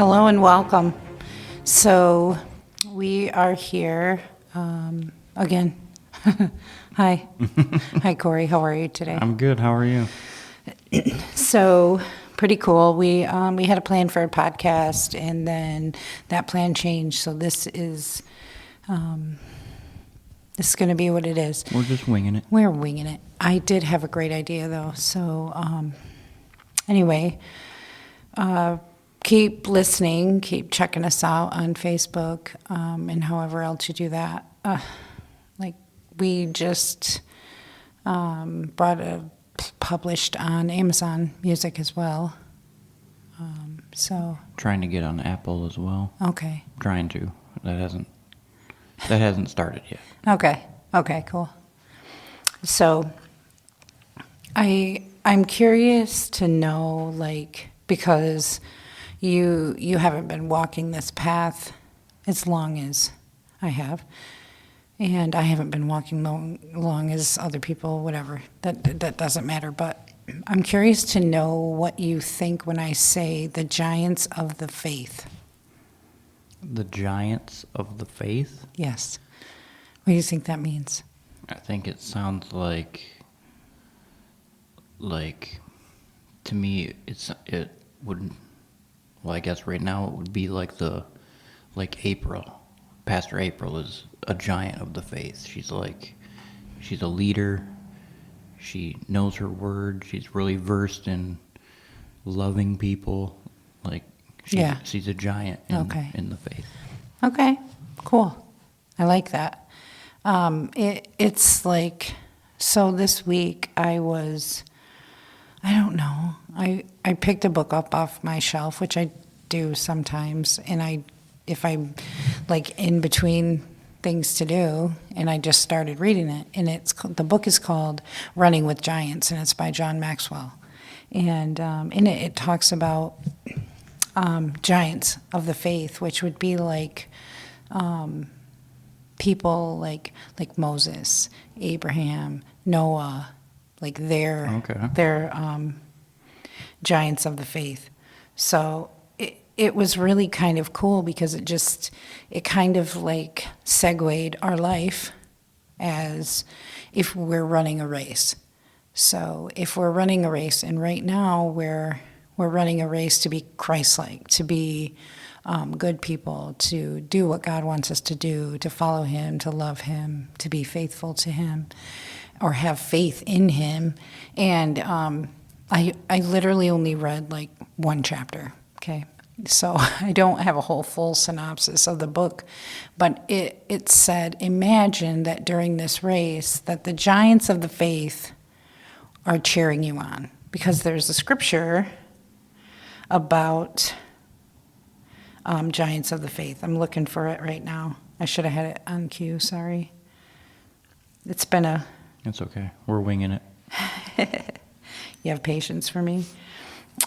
Hello and welcome. So we are here again. Hi. Hi, Corey. How are you today? I'm good. How are you? So pretty cool. We had a plan for a podcast, and then that plan changed. So this is going to be what it is. We're just winging it. We're winging it. I did have a great idea though. So anyway. Keep listening, keep checking us out on Facebook, and however else you do that. We just published on Amazon Music as well. Trying to get on Apple as well. Okay. Trying to. That hasn't started yet. Okay, cool. So I'm curious to know, because you haven't been walking this path as long as I have, and I haven't been walking long as other people, whatever. That doesn't matter, but I'm curious to know what you think when I say the giants of the faith. The giants of the faith? Yes. What do you think that means? I think it sounds like to me it would, well, I guess right now it would be like April. Pastor April is a giant of the faith. She's a leader. She knows her word. She's really versed in loving people. She's a giant in the faith. Okay, cool. I like that. It's like, so this week I don't know. I picked a book up off my shelf, which I do sometimes, and if I'm in between things to do, and I just started reading it, and the book is called Running with Giants, and it's by John Maxwell, and in it talks about giants of the faith, which would be people like Moses, Abraham, Noah. They're giants of the faith. So it was really kind of cool because it kind of segued our life as if we're running a race. So if we're running a race, and right now we're running a race to be Christ-like, to be good people, to do what God wants us to do, to follow Him, to love Him, to be faithful to Him, or have faith in Him. And I literally only read one chapter, okay? So I don't have a full synopsis of the book, but it said, imagine that during this race that the giants of the faith are cheering you on, because there's a scripture about giants of the faith. I'm looking for it right now. I should have had it on cue, sorry. It's okay. We're winging it. You have patience for me?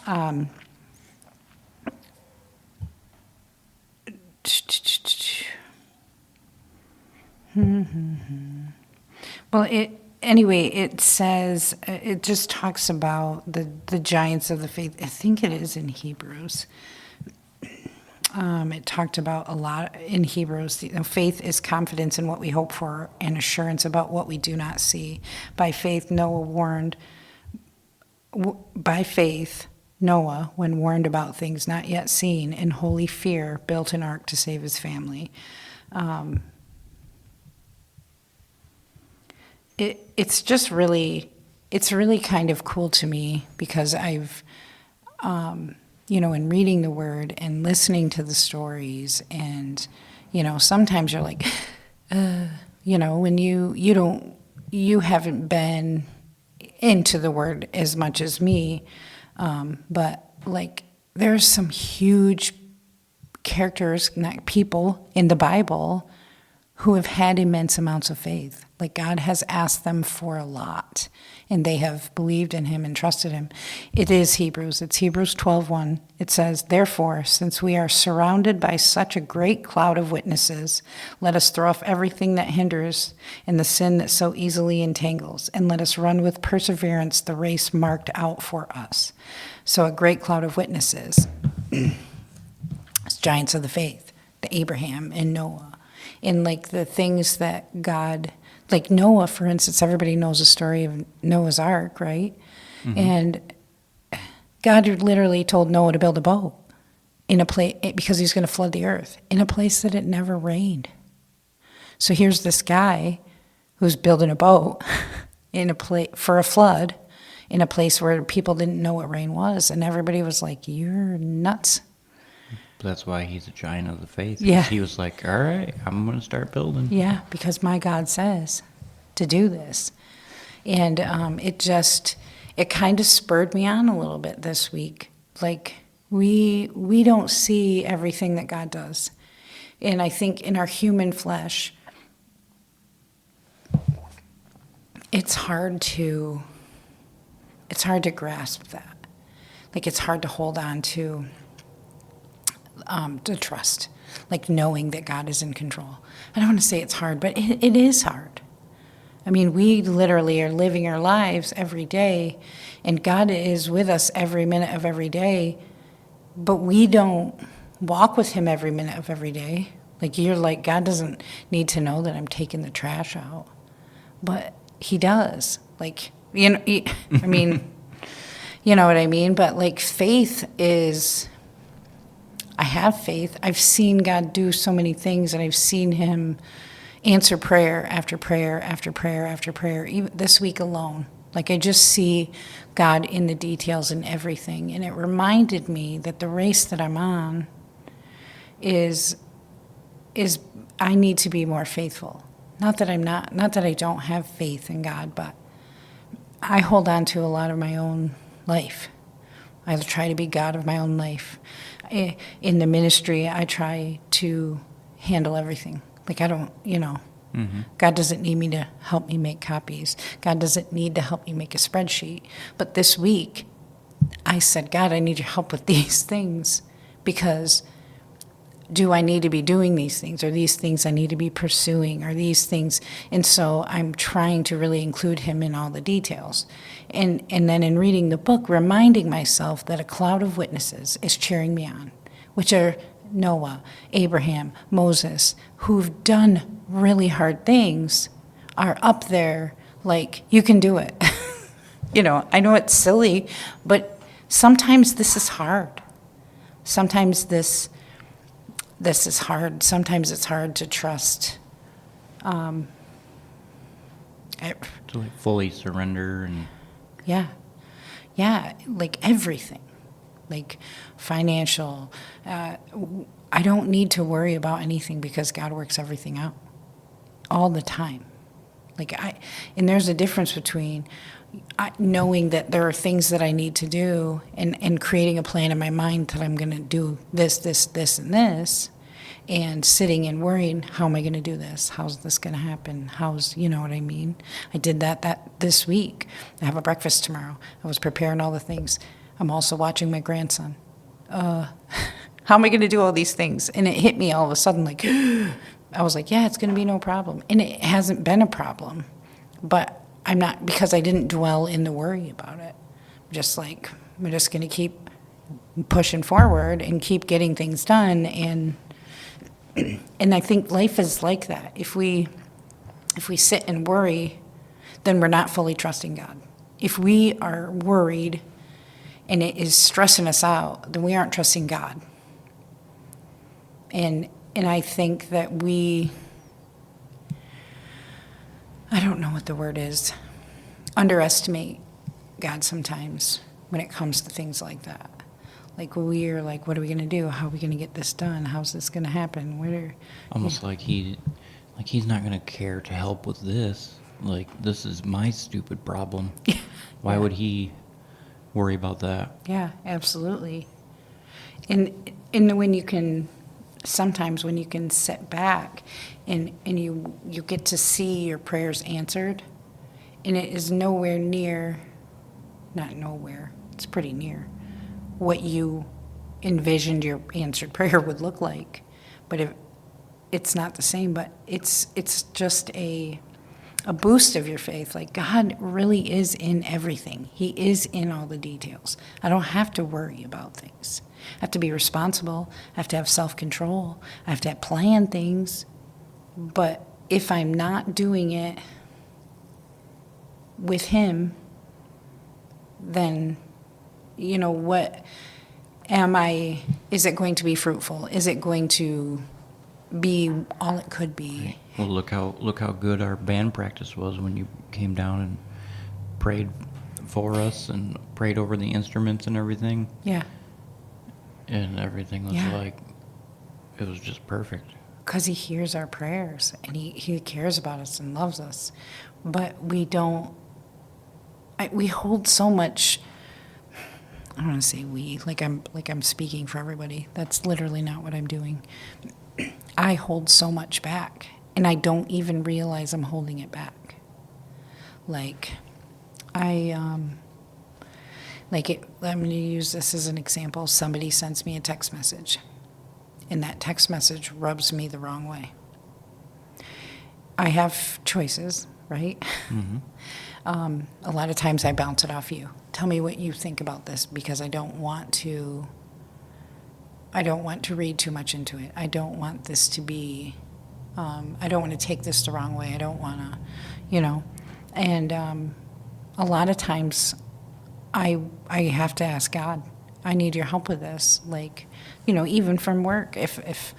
Well, it says, it just talks about the giants of the faith. I think it is in Hebrews. It talked about a lot in Hebrews. Faith is confidence in what we hope for and assurance about what we do not see. By faith, Noah, when warned about things not yet seen, in holy fear, built an ark to save his family. It's really kind of cool to me because I've, in reading the word and listening to the stories, and, sometimes you're like, when you haven't been into the word as much as me, but there's some huge characters, people in the Bible who have had immense amounts of faith. God has asked them for a lot, and they have believed in Him and trusted Him. It is Hebrews. It's Hebrews 12:1. It says, therefore, since we are surrounded by such a great cloud of witnesses, let us throw off everything that hinders and the sin that so easily entangles, and let us run with perseverance the race marked out for us. So a great cloud of witnesses. giants of the faith, the Abraham and Noah, and like the things that God, like Noah, for instance, everybody knows the story of Noah's Ark, right? And God literally told Noah to build a boat in a place because he's going to flood the earth in a place that it never rained. So here's this guy who's building a boat in a place for a flood in a place where people didn't know what rain was, and everybody was like, "You're nuts." That's why he's a giant of the faith. Yeah. He was like, all right, I'm going to start building. Yeah, because my God says to do this. And it kind of spurred me on a little bit this week. Like, we don't see everything that God does. And I think in our human flesh, it's hard to grasp that. Like, it's hard to hold on to trust, like knowing that God is in control. I don't want to say it's hard, but it is hard. I mean, we literally are living our lives every day, and God is with us every minute of every day, but we don't walk with him every minute of every day. Like, you're like, God doesn't need to know that I'm taking the trash out, but he does. Like, I mean, you know what I mean? But like, faith is, I have faith. I've seen God do so many things, and I've seen him answer prayer after prayer after prayer after prayer, even this week alone. Like, I just see God in the details and everything. And it reminded me that the race that I'm on is I need to be more faithful. Not that I don't have faith in God, but I hold on to a lot of my own life. I try to be God of my own life. In the ministry, I try to handle everything. Like, I don't, God doesn't need me to help me make copies. God doesn't need to help me make a spreadsheet. But this week, I said, God, I need your help with these things, because do I need to be doing these things? Are these things I need to be pursuing? Are these things? And so I'm trying to really include him in all the details. And then in reading the book, reminding myself that a cloud of witnesses is cheering me on, which are Noah, Abraham, Moses, who've done really hard things, are up there like, you can do it. I know it's silly, but sometimes this is hard. Sometimes this is hard. Sometimes it's hard to trust. To like fully surrender and Yeah, like everything, like financial. I don't need to worry about anything because God works everything out all the time. And there's a difference between knowing that there are things that I need to do and creating a plan in my mind that I'm going to do this, this, this, and this, and sitting and worrying, how am I going to do this? How's this going to happen? You know what I mean? I did that this week. I have a breakfast tomorrow. I was preparing all the things. I'm also watching my grandson. How am I going to do all these things? And it hit me all of a sudden, like, I was like, yeah, it's going to be no problem. And it hasn't been a problem, but I'm not, because I didn't dwell in the worry about it. Just like, we're just going to keep pushing forward and keep getting things done. And I think life is like that. If we sit and worry, then we're not fully trusting God. If we are worried and it is stressing us out, then we aren't trusting God. And I think that I don't know what the word is, underestimate God sometimes when it comes to things like that. Like, we're like, what are we going to do? How are we going to get this done? How's this going to happen? almost like he's not going to care to help with this. Like, this is my stupid problem. Why would he worry about that? Yeah, absolutely. And sometimes when you can sit back and you get to see your prayers answered, and it is nowhere near, not nowhere, it's pretty near, what you envisioned your answered prayer would look like. But it's not the same, but it's just a boost of your faith. Like, God really is in everything. He is in all the details. I don't have to worry about things. I have to be responsible. I have to have self-control. I have to plan things. But if I'm not doing it with him, then, what is it going to be fruitful? Is it going to be all it could be? Well, look how good our band practice was when you came down and prayed for us and prayed over the instruments and everything. Yeah. And everything was it was just perfect. Because he hears our prayers and he cares about us and loves us. But we don't, we hold so much, I don't want to say we, like I'm speaking for everybody. That's literally not what I'm doing. I hold so much back, and I don't even realize I'm holding it back. I'm going to use this as an example. Somebody sends me a text message, and that text message rubs me the wrong way. I have choices, right? Mm-hmm. A lot of times I bounce it off you. Tell me what you think about this, because I don't want to read too much into it. I don't want this to be, I don't want to take this the wrong way. I don't want to, and a lot of times I have to ask God, I need your help with this. Even from work, if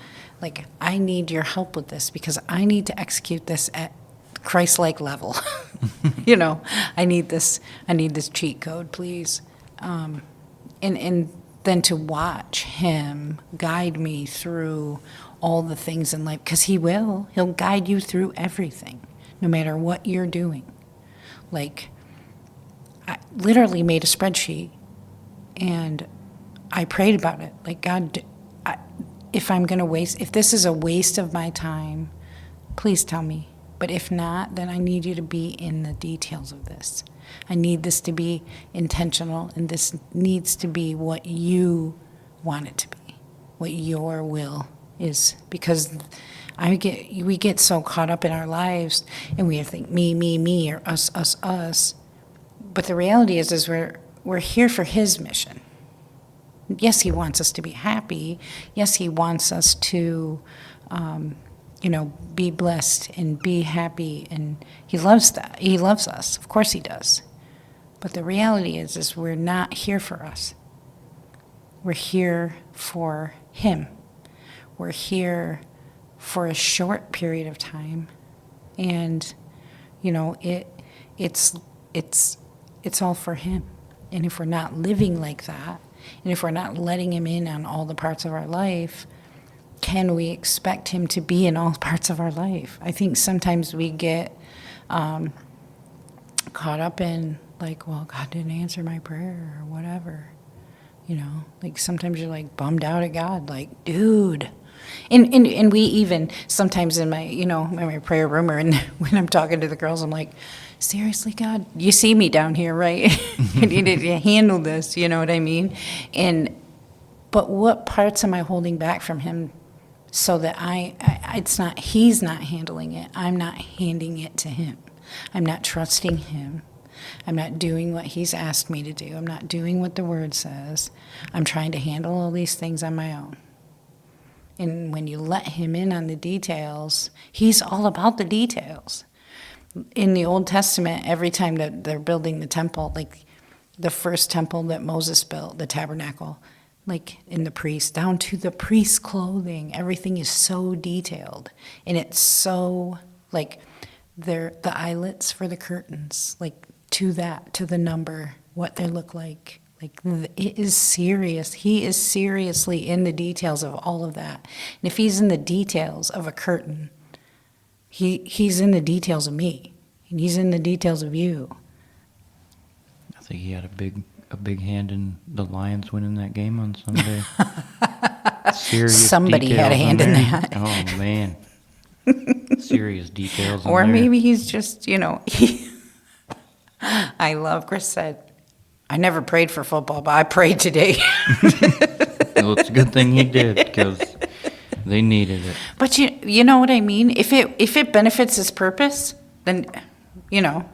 I need your help with this, because I need to execute this at Christ-like level. I need this cheat code, please. And then to watch him guide me through all the things in life, because he'll guide you through everything, no matter what you're doing. I literally made a spreadsheet, and I prayed about it. God, if this is a waste of my time, please tell me. But if not, then I need you to be in the details of this. I need this to be intentional, and this needs to be what you want it to be, what your will is. Because we get so caught up in our lives, and we think me, or us. But the reality is we're here for his mission. Yes, he wants us to be happy. Yes, he wants us to, be blessed and be happy, and he loves that. He loves us. Of course he does. But the reality is we're not here for us. We're here for him. We're here for a short period of time, and it's all for him. And if we're not living like that, and if we're not letting him in on all the parts of our life, can we expect him to be in all parts of our life? I think sometimes we get caught up in well, God didn't answer my prayer or whatever. Sometimes you're bummed out at God, dude. And we even sometimes in my prayer room, or when I'm talking to the girls, I'm like, seriously, God, you see me down here, right? I need to handle this, you know what I mean? But what parts am I holding back from him, so that he's not handling it. I'm not handing it to him. I'm not trusting him. I'm not doing what he's asked me to do. I'm not doing what the word says. I'm trying to handle all these things on my own. And when you let him in on the details, he's all about the details. In the Old Testament, every time that they're building the temple, the first temple that Moses built, the tabernacle, in the priest, down to the priest's clothing, everything is so detailed. And it's so, the eyelets for the curtains, to the number, what they look like. It is serious. He is seriously in the details of all of that. And if he's in the details of a curtain, he's in the details of me, and he's in the details of you. I think he had a big hand in the Lions winning that game on Sunday. Serious Somebody had a hand in that. Oh man, serious details. Or maybe he's just, I love Chris said, I never prayed for football, but I prayed today. Well, it's a good thing he did, because they needed it. But you know what I mean? If it benefits his purpose, then you know.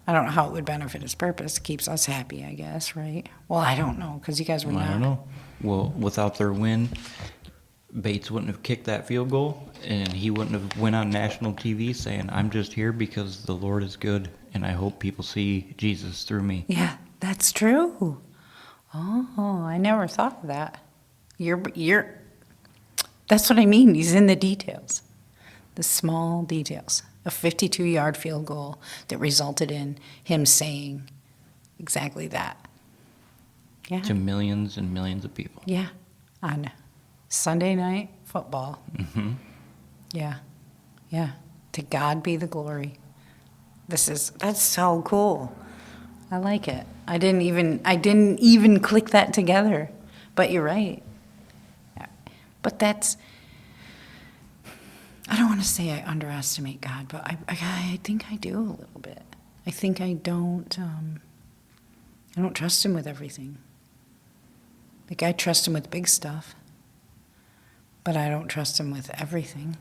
I don't know how it would benefit his purpose. It keeps us happy, I guess, right? Well, I don't know, because you guys were Well, I not. don't know. Well, without their win, Bates wouldn't have kicked that field goal, and he wouldn't have went on national TV saying, "I'm just here because the Lord is good, and I hope people see Jesus through me." Yeah, that's true. Oh, I never thought of that. That's what I mean. He's in the details, the small details. A 52-yard field goal that resulted in him saying exactly that. Yeah. To millions and millions of people. Yeah. On Sunday night football. Hmm. Yeah. Yeah. To God be the glory. That's so cool. I like it. I didn't even click that together. But you're right. But I don't want to say I underestimate God, but I think I do a little bit. I think I don't trust him with everything. Like, I trust him with big stuff, but I don't trust him with everything.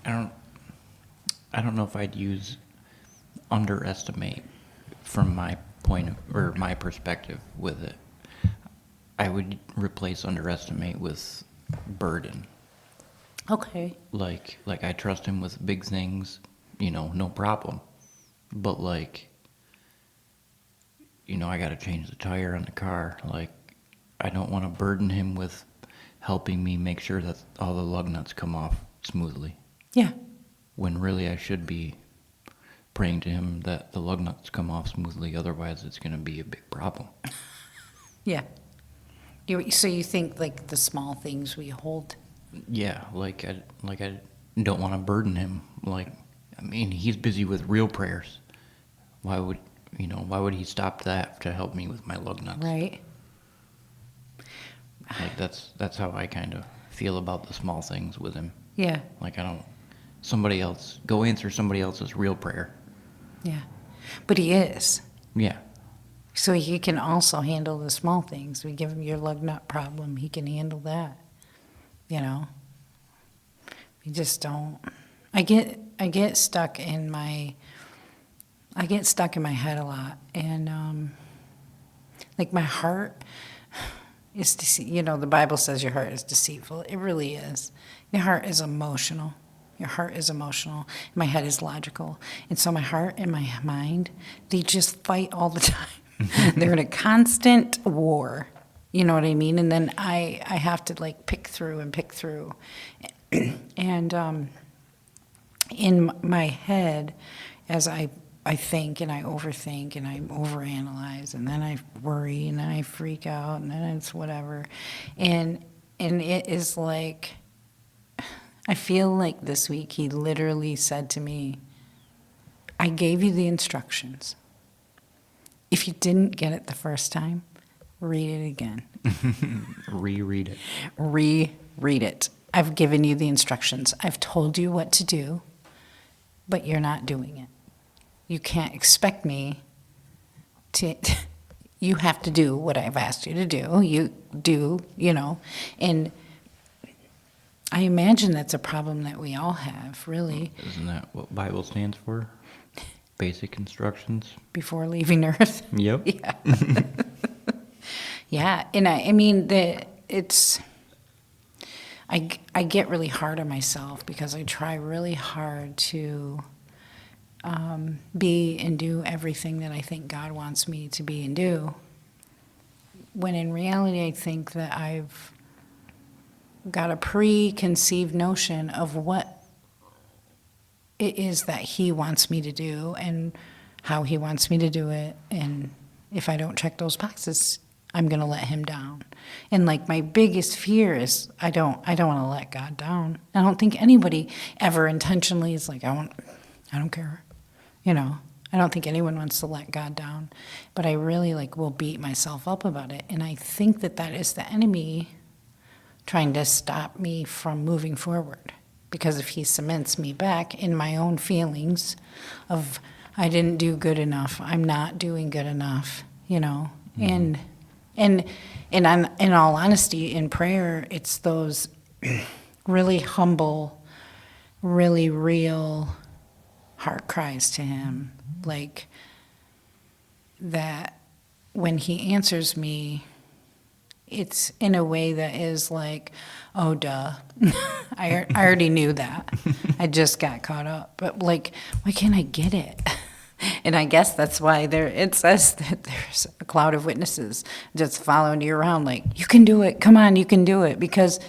I don't know if I'd use underestimate from my or my perspective with it. I would replace underestimate with burden. Okay. Like I trust him with big things, no problem. But I got to change the tire on the car. Like, I don't want to burden him with helping me make sure that all the lug nuts come off smoothly. Yeah. When really I should be praying to him that the lug nuts come off smoothly. Otherwise, it's going to be a big problem. Yeah. So you think, like, the small things we hold. Yeah, I don't want to burden him. He's busy with real prayers. Why would he stop that to help me with my lug nuts? Right. That's how I kind of feel about the small things with him. Yeah. Go answer somebody else's real prayer. Yeah. But he is. Yeah. So he can also handle the small things. We give him your lug nut problem, he can handle that. We just don't. I get stuck in my head a lot, and my heart is the Bible says your heart is deceitful. It really is. Your heart is emotional. My head is logical, and so my heart and my mind, they just fight all the time. They're in a constant war. You know what I mean? And then I have to pick through. And in my head, as I think and I overthink and I overanalyze, and then I worry and then I freak out and then it's whatever. And it is like, I feel like this week he literally said to me, I gave you the instructions. If you didn't get it the first time, read it again. Reread it. Reread it. I've given you the instructions. I've told you what to do, but you're not doing it. You can't expect me to, you have to do what I've asked you to do. You do, and I imagine that's a problem that we all have, really. Isn't that what Bible stands for? Basic instructions. Before leaving Earth. Yep. Yeah. Yeah, and I mean I get really hard on myself because I try really hard to be and do everything that I think God wants me to be and do. When in reality, I think that I've got a preconceived notion of what it is that He wants me to do and how He wants me to do it. And if I don't check those boxes, I'm going to let Him down. And my biggest fear is I don't want to let God down. I don't think anybody ever intentionally is I don't care. I don't think anyone wants to let God down. But I really will beat myself up about it. And I think that is the enemy trying to stop me from moving forward. Because if he cements me back in my own feelings of I didn't do good enough, I'm not doing good enough, Mm-hmm. And in all honesty, in prayer, it's those really humble, really real, heart cries to him, like that when he answers me, it's in a way that is like, oh, duh. I already knew that. I just got caught up. But, like, why can't I get it? And I guess that's why it says that there's a cloud of witnesses just following you around like, you can do it. Come on, you can do it. Because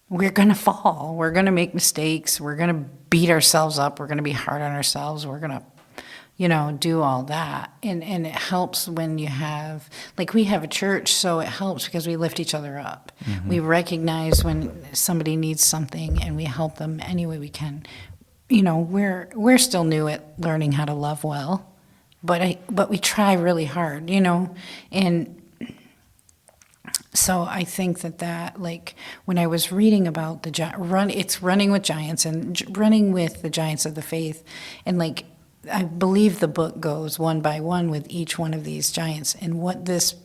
we're going to fall. We're going to make mistakes. We're going to beat ourselves up. We're going to be hard on ourselves. We're going to do all that. And it helps when you have, like we have a church, so it helps because we lift each other up. Mm-hmm. We recognize when somebody needs something and we help them any way we can. We're still new at learning how to love well, but we try really hard, and so I think that like when I was reading about it's running with giants and running with the giants of the faith, and like I believe the book goes one by one with each one of these giants and what this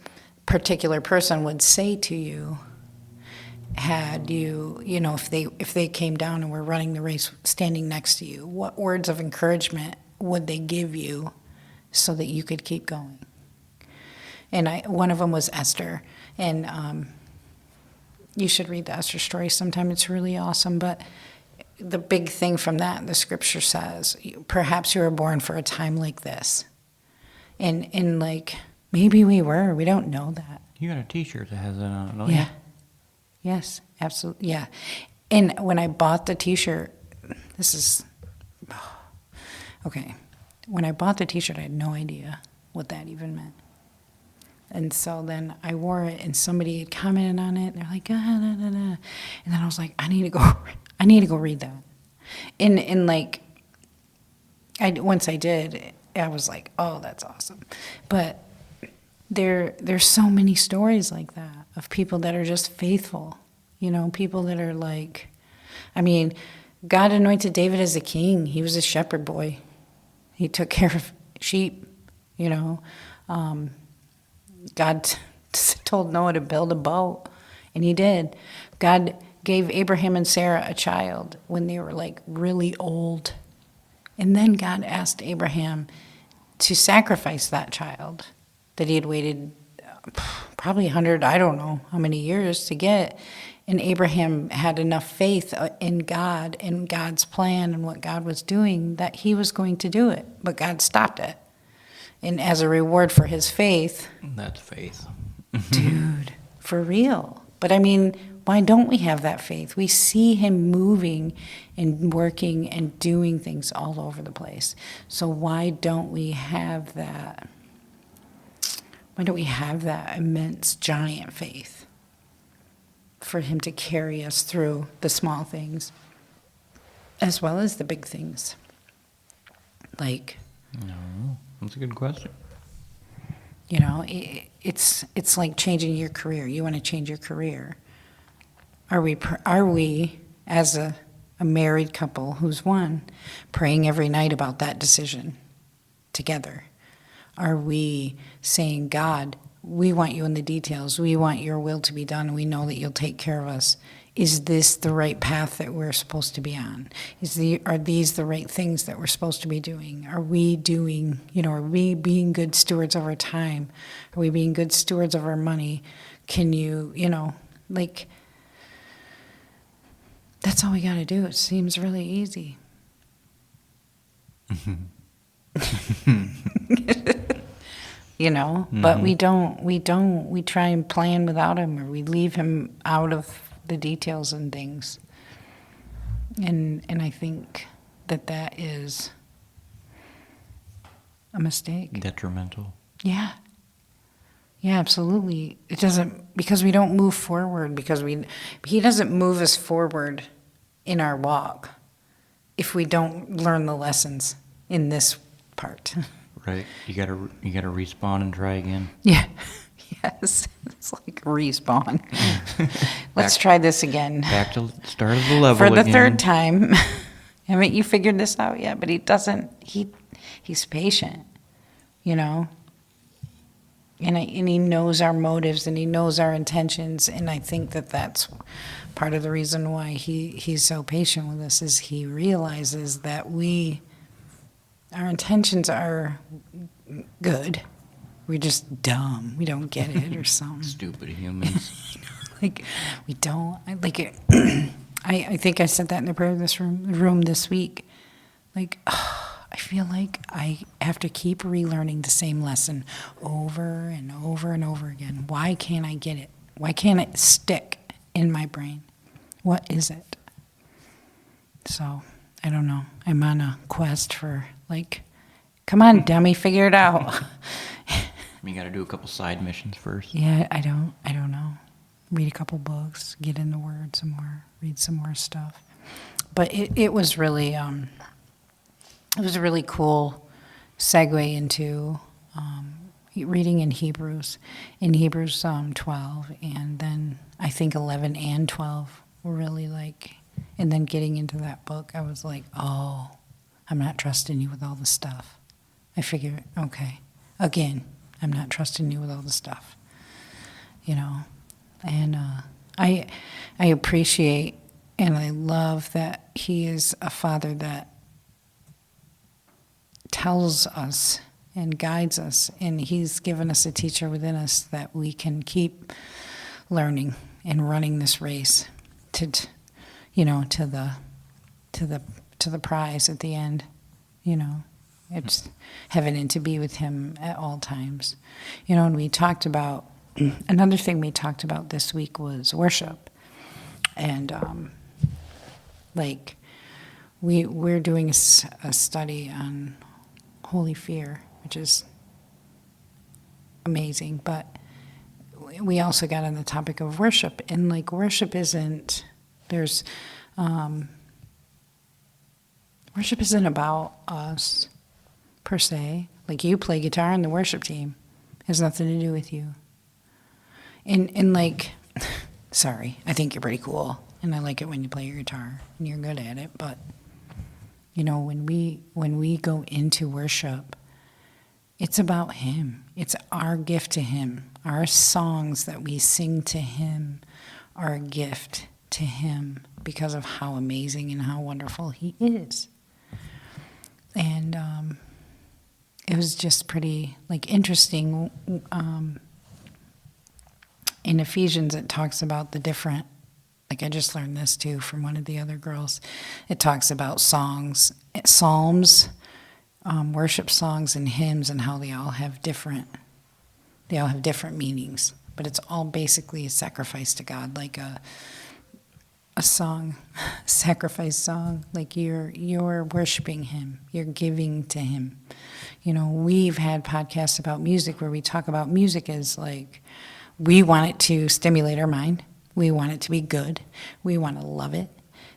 particular person would say to you had you, if they came down and were running the race standing next to you, what words of encouragement would they give you so that you could keep going? And one of them was Esther, and you should read the Esther story sometime. It's really awesome, but the big thing from that, the scripture says, perhaps you were born for a time like this. And like, maybe we don't know that. You got a t-shirt that has that on it, don't you? Yeah. Yes, absolutely, yeah. And when I bought the t-shirt, okay. When I bought the t-shirt, I had no idea what that even meant. And so then I wore it, and somebody had commented on it. They're like, And then I was like, I need to go read that. And like, once I did, I was like, oh, that's awesome. But there's so many stories like that of people that are just faithful, people that are like, God anointed David as a king. He was a shepherd boy. He took care of sheep, God told Noah to build a boat, and he did. God gave Abraham and Sarah a child when they were like really old. And then God asked Abraham to sacrifice that child that he had waited probably 100, I don't know how many years to get. And Abraham had enough faith in God and God's plan and what God was doing that he was going to do it. But God stopped it. And as a reward for his faith. That's faith. Dude, for real. But why don't we have that faith? We see him moving and working and doing things all over the place. So why don't we have that? Why don't we have that immense, giant faith for him to carry us through the small things as well as the big things? Like, no, that's a good question. It's like changing your career. You want to change your career. Are we as a married couple who's one, praying every night about that decision together? Are we saying, God, we want you in the details. We want your will to be done. We know that you'll take care of us. Is this the right path that we're supposed to be on? Are these the right things that we're supposed to be doing? Are we doing, are we being good stewards of our time? Are we being good stewards of our money? Can you, that's all we got to do. It seems really easy. But we don't, we try and plan without him, or we leave him out of the details and things. And I think that is a mistake. Detrimental. Yeah. Yeah, absolutely. It doesn't, because we don't move forward, he doesn't move us forward in our walk if we don't learn the lessons in this part. Right. You gotta respawn and try again. Yeah. Yes. It's like respawn. Let's try this again. Back to the start of the level for the again. third time. Haven't you figured this out yet? But he doesn't. He's patient. And he knows our motives and he knows our intentions, and I think that's part of the reason why he's so patient with us, is he realizes that we our intentions are good. We're just dumb. We don't get it or something. Stupid humans. Like, we don't. I think I said that in the prayer of this room this week. Like, I feel like I have to keep relearning the same lesson over and over and over again. Why can't I get it? Why can't it stick in my brain? What is it? So, I don't know. I'm on a quest for, like, come on, dummy, figure it out. You got to do a couple side missions first. Yeah, I don't know. Read a couple books, get in the Word some more, read some more stuff. But it was really, it was a really cool segue into reading in Hebrews 12, and then I think 11 and 12 were really like, and then getting into that book, I was like, oh, I'm not trusting you with all the stuff. I figured, okay, again, I'm not trusting you with all the stuff, you know. And I appreciate and I love that he is a father that tells us and guides us, and he's given us a teacher within us that we can keep learning and running this race to the prize at the end. You know, it's heaven and to be with him at all times. You know, and we talked about another thing we talked about this week was worship, and we're doing a study on holy fear, which is amazing. But we also got on the topic of worship, and like worship isn't about us per se. Like you play guitar in the worship team, it has nothing to do with you. And like, sorry, I think you're pretty cool, and I like it when you play your guitar and you're good at it. But you know, when we go into worship, it's about him. It's our gift to him. Our songs that we sing to him are a gift to him because of how amazing and how wonderful he is. And it was just pretty interesting. In Ephesians, it talks about the different, I just learned this too from one of the other girls. It talks about songs, psalms, worship songs, and hymns, and how they all have different meanings. But it's all basically a sacrifice to God, like a song, sacrifice song. Like you're worshiping him, you're giving to him. You know, we've had podcasts about music where we talk about music as like, we want it to stimulate our mind. We want it to be good. We want to love it.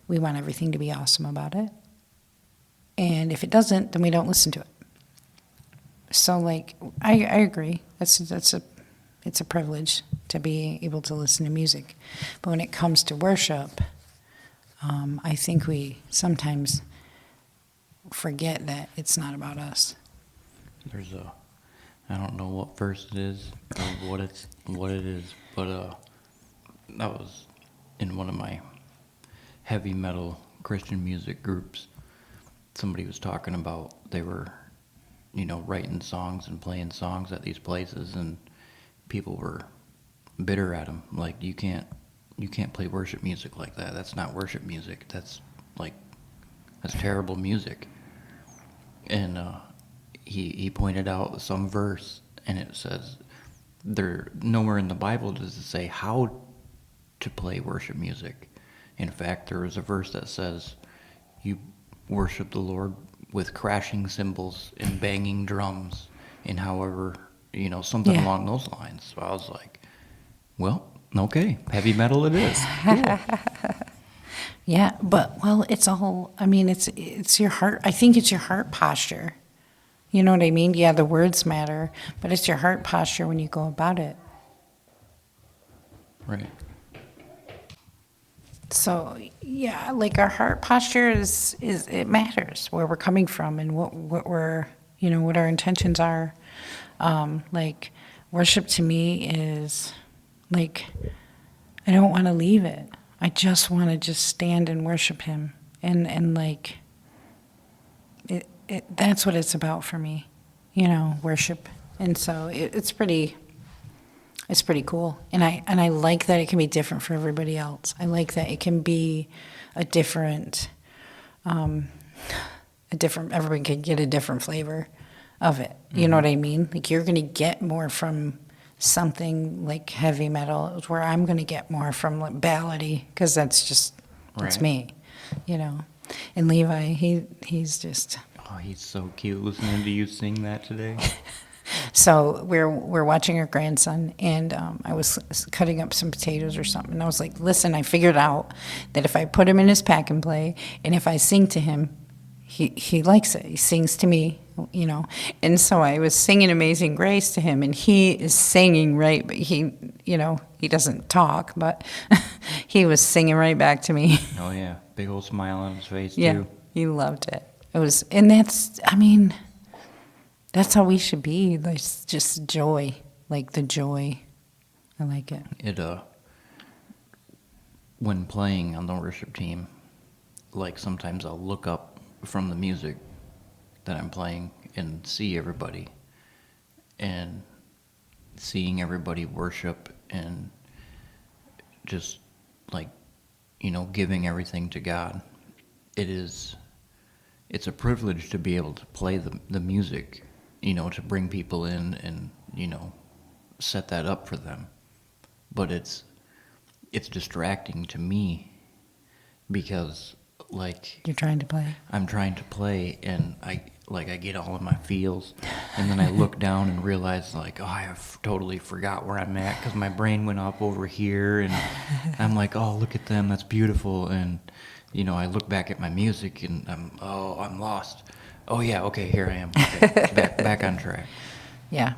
We want everything to be awesome about it. And if it doesn't, then we don't listen to it. So, I agree. It's a privilege to be able to listen to music. But when it comes to worship, I think we sometimes forget that it's not about us. There's I don't know what verse it is or what it is, but that was in one of my heavy metal Christian music groups. Somebody was talking about they were, writing songs and playing songs at these places, and people were bitter at them. Like, you can't play worship music like that. That's not worship music. That's terrible music. And he pointed out some verse, and it says nowhere in the Bible does it say how to play worship music. In fact, there is a verse that says you worship the Lord with crashing cymbals and banging drums and however, something along those lines. So I was like, well, okay, heavy metal it is. Cool. Yeah, but it's all, it's your heart. I think it's your heart posture. You know what I mean? Yeah, the words matter, but it's your heart posture when you go about it. Right. So, yeah, our heart posture is it matters where we're coming from and what we're, what our intentions are. Worship to me is I don't want to leave it. I just want to stand and worship him. And that's what it's about for me, worship. And so it's pretty cool. And I like that it can be different for everybody else. I like that it can be a different, everybody can get a different flavor of it. You know what I mean? Like, you're going to get more from something like heavy metal, where I'm going to get more from like ballady, because that's Right. me, And Levi, he's just. Oh, he's so cute listening to you sing that today. So we're watching our grandson, and I was cutting up some potatoes or something. And I was like, "Listen, I figured out that if I put him in his pack and play, and if I sing to him, he likes it. He sings to me, And so I was singing "Amazing Grace" to him, and he is singing right, but he doesn't talk, but he was singing right back to me. Oh yeah, big old smile on his face Yeah, too. he loved it. It was, and that's how we should be. Like, just joy, like the joy. I like it. When playing on the worship team, like sometimes I'll look up from the music that I'm playing and see everybody, and seeing everybody worship and just like, giving everything to God. It's a privilege to be able to play the music, to bring people in and, set that up for them. But it's distracting to me, because like, You're trying to play. I'm trying to play, and I get all in my feels, and then I look down and realize, like, oh, I have totally forgot where I'm at, because my brain went up over here, and I'm like, oh, look at them, that's beautiful, and I look back at my music, and I'm lost. Oh yeah, okay, here I am. Okay, back on track. Yeah.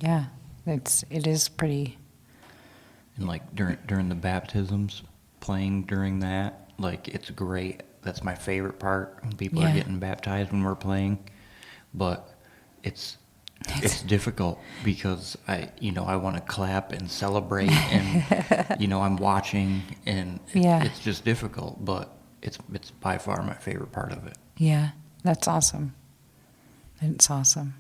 Yeah. It is pretty. And like during the baptisms, playing during that, like, it's great. That's my favorite part, when people are getting baptized when we're playing. But it's difficult, because I want to clap and celebrate, and I'm watching, and it's just difficult. But it's by far my favorite part of it. Yeah, that's awesome. It's awesome.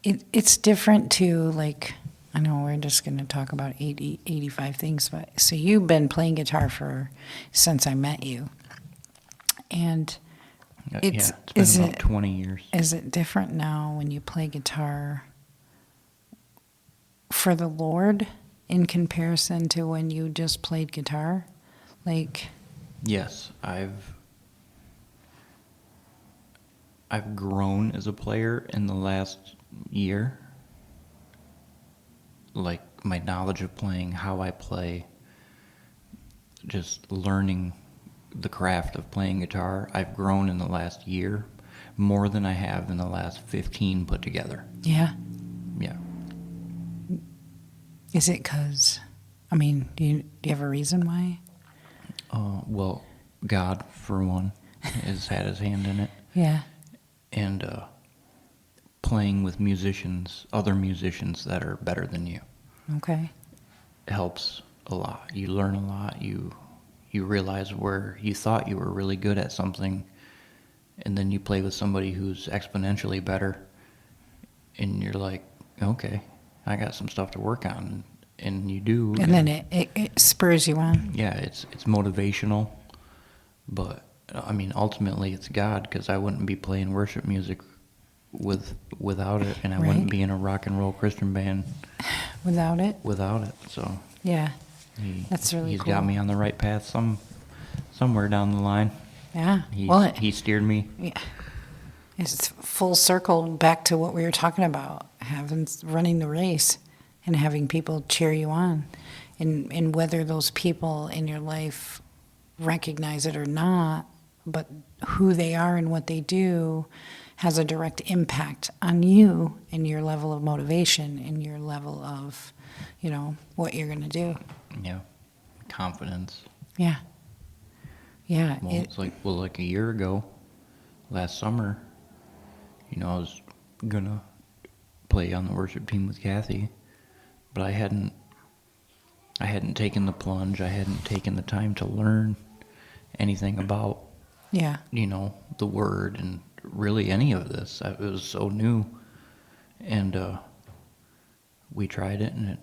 It's different too, like, I know we're just going to talk about 85 things, but so you've been playing guitar since I met you. And It's been about 20 years. Is it different now when you play guitar for the Lord in comparison to when you just played guitar? Like, yes, I've grown as a player in the last year. Like, my knowledge of playing, how I play, just learning the craft of playing guitar, I've grown in the last year more than I have in the last 15 put together. Yeah. Yeah. Is it because, do you have a reason why? Well, God, for one, has had his hand in it. Yeah. And playing with other musicians that are better than you. Okay. Helps a lot. You learn a lot. You realize where you thought you were really good at something, and then you play with somebody who's exponentially better, and you're like, okay, I got some stuff to work on, and you do. And then it spurs you on. Yeah, it's motivational, but ultimately it's God, because I wouldn't be playing worship music without it, and I wouldn't be in a rock and roll Christian band without it. So yeah, that's really he's cool. got me on the right path somewhere down the line. Yeah. He steered me. Yeah. It's full circle back to what we were talking about, running the race and having people cheer you on, and whether those people in your life recognize it or not, but who they are and what they do has a direct impact on you and your level of motivation and your level of, what you're going to do. Yeah. Confidence. Yeah. Yeah. Well, like a year ago, last summer, I was gonna play on the worship team with Kathy, but I hadn't taken the plunge. I hadn't taken the time to learn anything about, the word and really any of this. It was so new, and we tried it, and it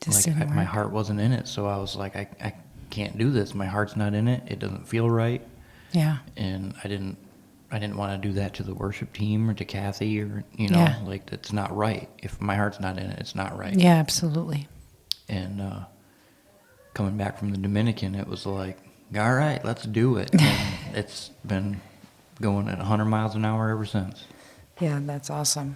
Just didn't my work. heart wasn't in it. So I was like, I can't do this. My heart's not in it. It doesn't feel right, Yeah. and I didn't want to do that to the worship team or to Kathy or Yeah. like it's not right. If my heart's not in it, it's not right. Yeah, absolutely. And coming back from the Dominican, it was like, all right, let's do it. And it's been going at 100 miles an hour ever since. Yeah, that's awesome.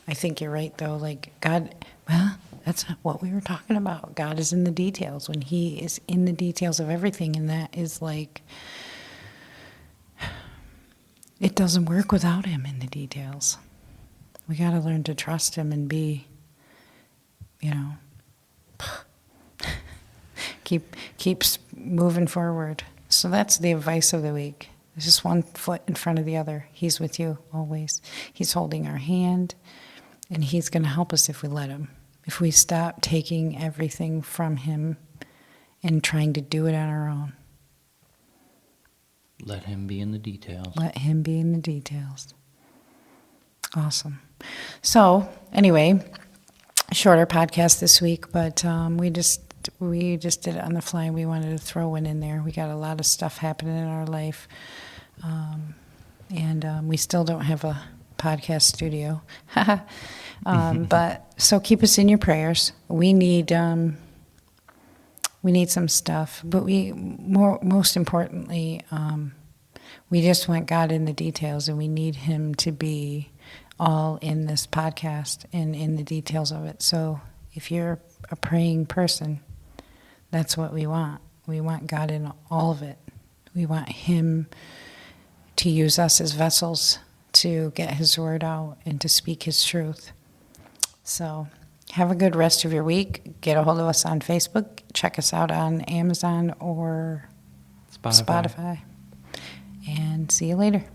I think you're right, though. Like, God, well, that's what we were talking about. God is in the details, when He is in the details of everything. And that is like, it doesn't work without Him in the details. We got to learn to trust Him and be, keeps moving forward. So that's the advice of the week. It's just one foot in front of the other. He's with you always. He's holding our hand, and He's going to help us if we let Him. If we stop taking everything from Him and trying to do it on our own. Let Him be in the details. Let Him be in the details. Awesome. So, anyway, shorter podcast this week, but we just did it on the fly. We wanted to throw one in there. We got a lot of stuff happening in our life, and we still don't have a podcast studio. But so keep us in your prayers. We need some stuff, but most importantly, we just want God in the details, and we need Him to be all in this podcast and in the details of it. So if you're a praying person, that's what we want. We want God in all of it. We want Him to use us as vessels to get His word out and to speak His truth. So have a good rest of your week. Get a hold of us on Facebook. Check us out on Amazon or Spotify. And see you later.